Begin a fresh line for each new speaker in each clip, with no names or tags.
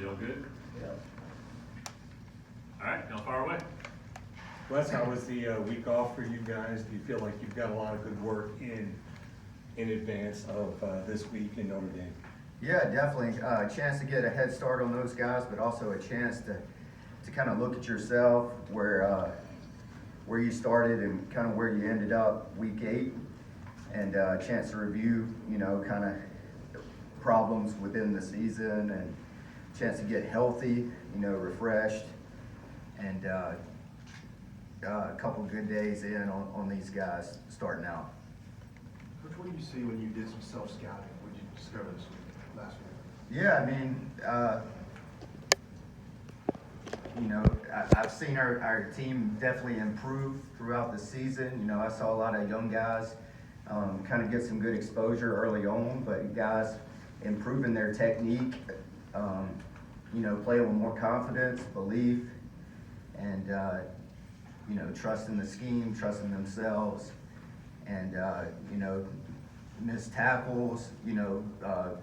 Deal good?
Yeah.
All right, now far away.
Wes, how was the week off for you guys? Do you feel like you've got a lot of good work in advance of this week in Notre Dame?
Yeah, definitely. A chance to get a head start on those guys, but also a chance to kind of look at yourself, where you started and kind of where you ended up week 8, and a chance to review, kind of problems within the season, and chance to get healthy, refreshed, and a couple good days in on these guys starting out.
Coach, what did you see when you did some self-scouting? What did you discover this week, last week?
Yeah, I've seen our team definitely improve throughout the season. I saw a lot of young guys kind of get some good exposure early on, but guys improving their technique, playing with more confidence, belief, and, trusting the scheme, trusting themselves, and, missed tackles,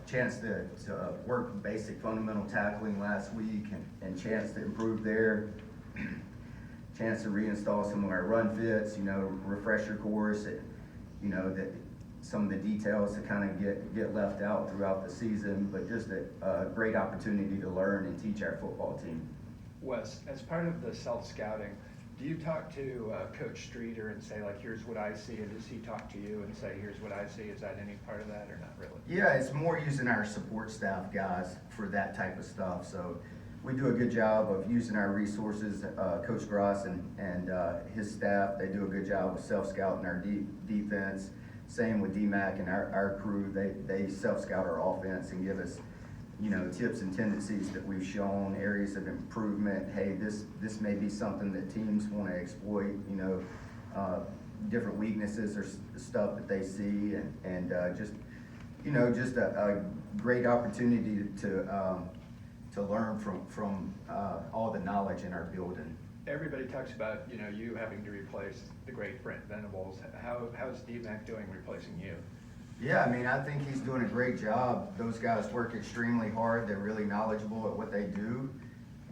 chance to work basic fundamental tackling last week, and chance to improve there, chance to reinstall some of our run fits, refresher course, that some of the details that kind of get left out throughout the season, but just a great opportunity to learn and teach our football team.
Wes, as part of the self-scouting, do you talk to Coach Streeter and say, like, here's what I see, and does he talk to you and say, here's what I see? Is that any part of that or not really?
Yeah, it's more using our support staff guys for that type of stuff. So we do a good job of using our resources. Coach Gross and his staff, they do a good job of self-scouting our defense. Same with DMAC and our crew. They self-scout our offense and give us, tips and tendencies that we've shown, areas of improvement. Hey, this may be something that teams want to exploit, different weaknesses or stuff that they see, and just a great opportunity to learn from all the knowledge in our building.
Everybody talks about, you having to replace the great Brent Venables. How's DMAC doing replacing you?
Yeah, I think he's doing a great job. Those guys work extremely hard. They're really knowledgeable at what they do.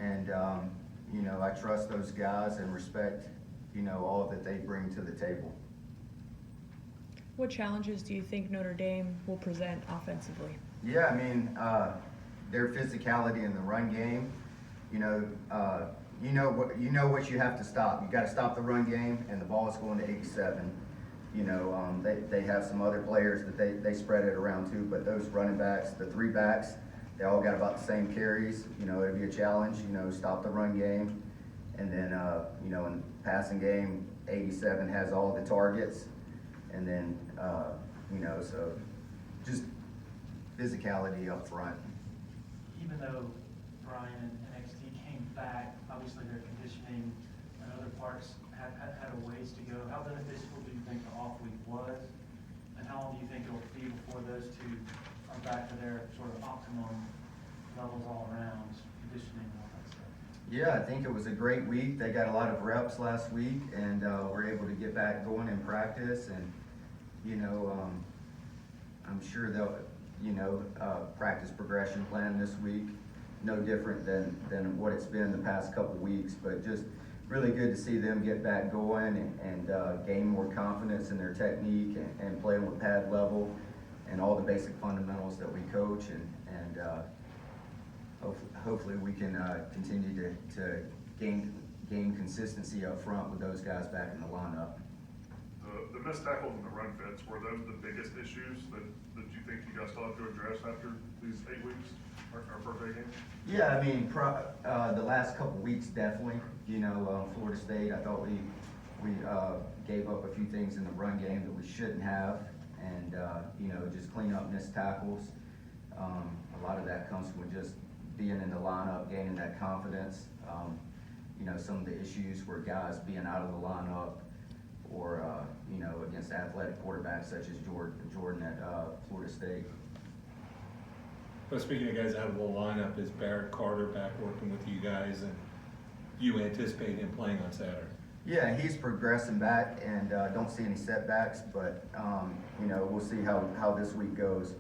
And, I trust those guys and respect, all that they bring to the table.
What challenges do you think Notre Dame will present offensively?
Yeah, their physicality in the run game, what you have to stop. You got to stop the run game, and the ball is going to 87. They have some other players that they spread it around too, but those running backs, the 3 backs, they all got about the same carries. It'd be a challenge, stop the run game. And then, in the passing game, 87 has all the targets. And then, so just physicality up front.
Even though Brian and NXT came back, obviously their conditioning and other parts had a ways to go. How beneficial do you think the off week was, and how long do you think it will be before those two are back to their sort of optimum levels all around, conditioning and all that stuff?
Yeah, I think it was a great week. They got a lot of reps last week, and were able to get back going in practice. And I'm sure they'll practice progression plan this week, no different than what it's been the past couple weeks, but just really good to see them get back going and gain more confidence in their technique and playing with pad level and all the basic fundamentals that we coach, and hopefully we can continue to gain consistency up front with those guys back in the lineup.
The missed tackles and the run fits, were those the biggest issues that you think you guys still have to address after these 8 weeks, or first 8 games?
Yeah, the last couple weeks definitely. Florida State, I thought we gave up a few things in the run game that we shouldn't have, and just clean up missed tackles. A lot of that comes from just being in the lineup, gaining that confidence. Some of the issues were guys being out of the lineup, or against athletic quarterbacks such as Jordan at Florida State.
But speaking of guys out of the lineup, is Barrett Carter back working with you guys, and you anticipate him playing on Saturday?
Yeah, he's progressing back, and don't see any setbacks, but we'll see how this week goes.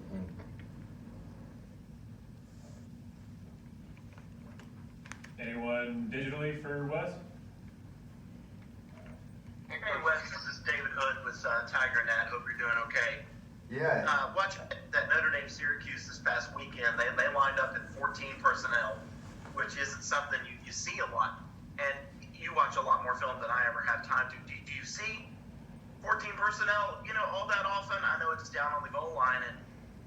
on digitally for Wes?
Hey Wes, this is David Hood with TigerNet. Hope you're doing okay.
Yeah,
Watching that Notre Dame Syracuse this past weekend, they lined up in 14 personnel, which isn't something you see a lot. And you watch a lot more film than I ever have time to. Do you see 14 personnel, all that often? I know it's down on the goal line.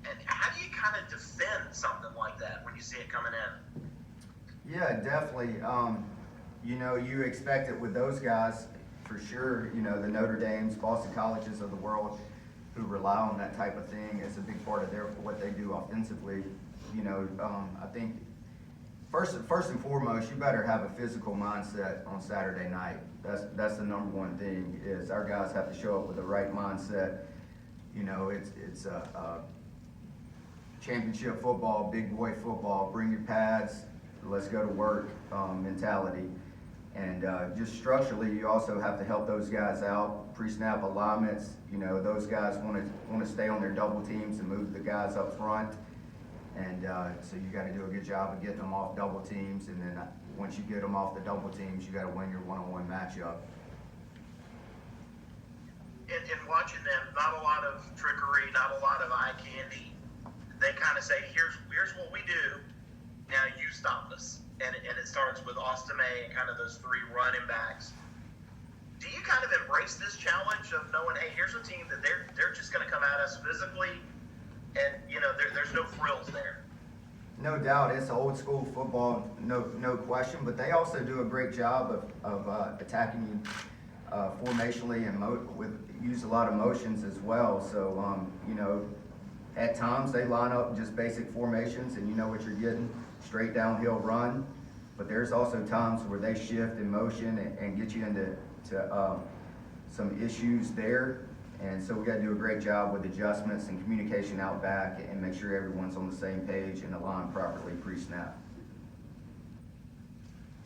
And how do you kind of defend something like that when you see it coming in?
yeah, definitely. You expect it with those guys for sure. The Notre Dames, Boston Colleges of the world who rely on that type of thing. It's a big part of what they do offensively. I think first and foremost, you better have a physical mindset on Saturday night. That's the number one thing. Is our guys have to show up with the right mindset. It's a championship football, big boy football. Bring your pads, let's go to work mentality. And just structurally, you also have to help those guys out. Pre-snap alignments, those guys want to stay on their double teams and move the guys up front. And so you got to do a good job of getting them off double teams. And then once you get them off the double teams, you got to win your one-on-one matchup.
In watching them, not a lot of trickery, not a lot of eye candy. They kind of say, here's what we do. Now you stop us. And it starts with Ostame and kind of those three running backs. Do you kind of embrace this challenge of knowing, hey, here's a team that they're just going to come at us physically, and there's no frills there?
No doubt, it's old school football, no question. But they also do a great job of attacking you formationally and use a lot of motions as well. So at times they line up just basic formations, and you know what you're getting. Straight downhill run, but there's also times where they shift in motion and get you into some issues there. And so we got to do a great job with adjustments and communication out back and make sure everyone's on the same page and aligned properly pre-snap.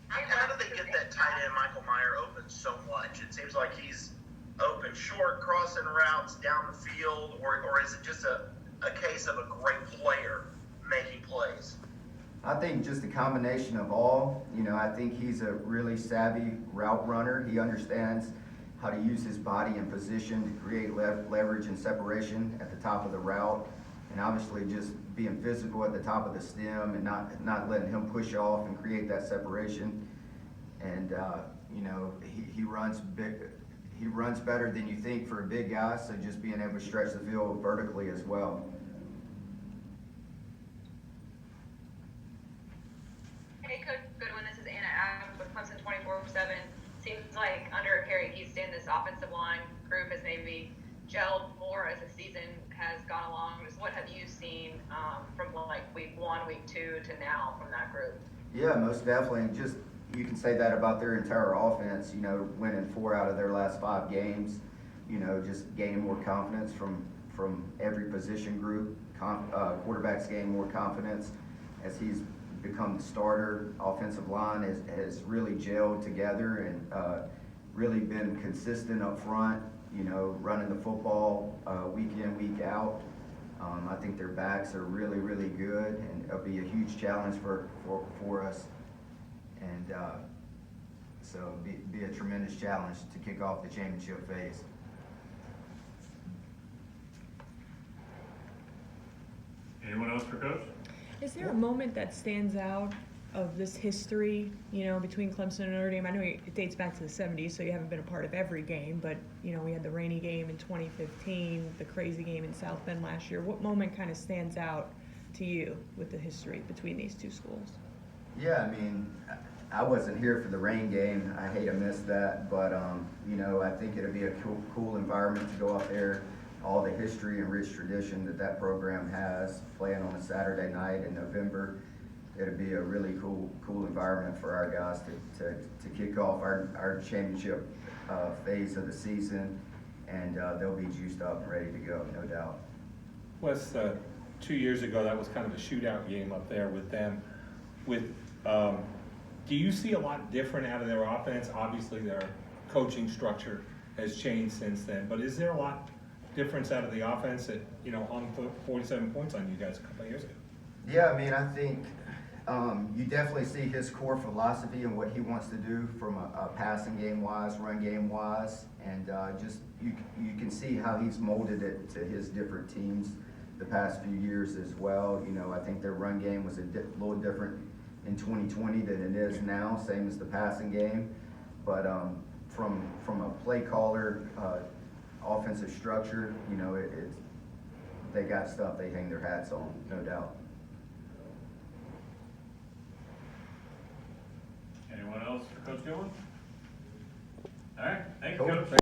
How do they get that tight end Michael Meyer open so much? It seems like he's open short, crossing routes down the field, or is it just a case of a great player making plays?
I think just a combination of all. I think he's a really savvy route runner. He understands how to use his body and position to create leverage and separation at the top of the route, and obviously just being physical at the top of the stem and not letting him push off and create that separation. And he runs big. He runs better than you think for a big guy. So just being able to stretch the field vertically as well.
Hey, Coach Goodwin, this is Anna Adams with Clemson 24/7. Seems like under Harry Houston, this offensive line group has maybe gelled more as the season has gone along. Just what have you seen from like week 1, week 2 to now from that group?
Yeah, most definitely. Just you can say that about their entire offense. Winning 4 out of their last 5 games. Just gaining more confidence from every position group. Quarterbacks gain more confidence as he's become the starter. Offensive line has really gelled together and really been consistent up front, running the football week in, week out. I think their backs are really, really good, and it'll be a huge challenge for us. And so be a tremendous challenge to kick off the championship phase.
Anyone else for Coach?
Is there a moment that stands out of this history, between Clemson and Notre Dame? I know it dates back to the 70s, so you haven't been a part of every game, but, we had the rainy game in 2015, the crazy game in South Bend last year. What moment kind of stands out to you with the history between these two schools?
Yeah, I wasn't here for the rain game. I hate to miss that, but, I think it'll be a cool environment to go up there. All the history and rich tradition that program has, playing on a Saturday night in November. It'll be a really cool environment for our guys to kick off our championship phase of the season, and they'll be juiced up and ready to go, no doubt.
Wes, 2 years ago, that was kind of a shootout game up there with them. Do you see a lot different out of their offense? Obviously, their coaching structure has changed since then, but is there a lot difference out of the offense that, hung 47 points on you guys a couple of years ago?
Yeah, I think, You definitely see his core philosophy and what he wants to do from a passing game wise, run game wise, and just you can see how he's molded it to his different teams the past few years as well. You know, I think their run game was a little different in 2020 than it is now, same as the passing game. But from a play caller, offensive structure, you know, they got stuff they hang their hats on, no doubt.
Anyone else for Coach Goodwin? All right, thank you,
Cool.
Coach.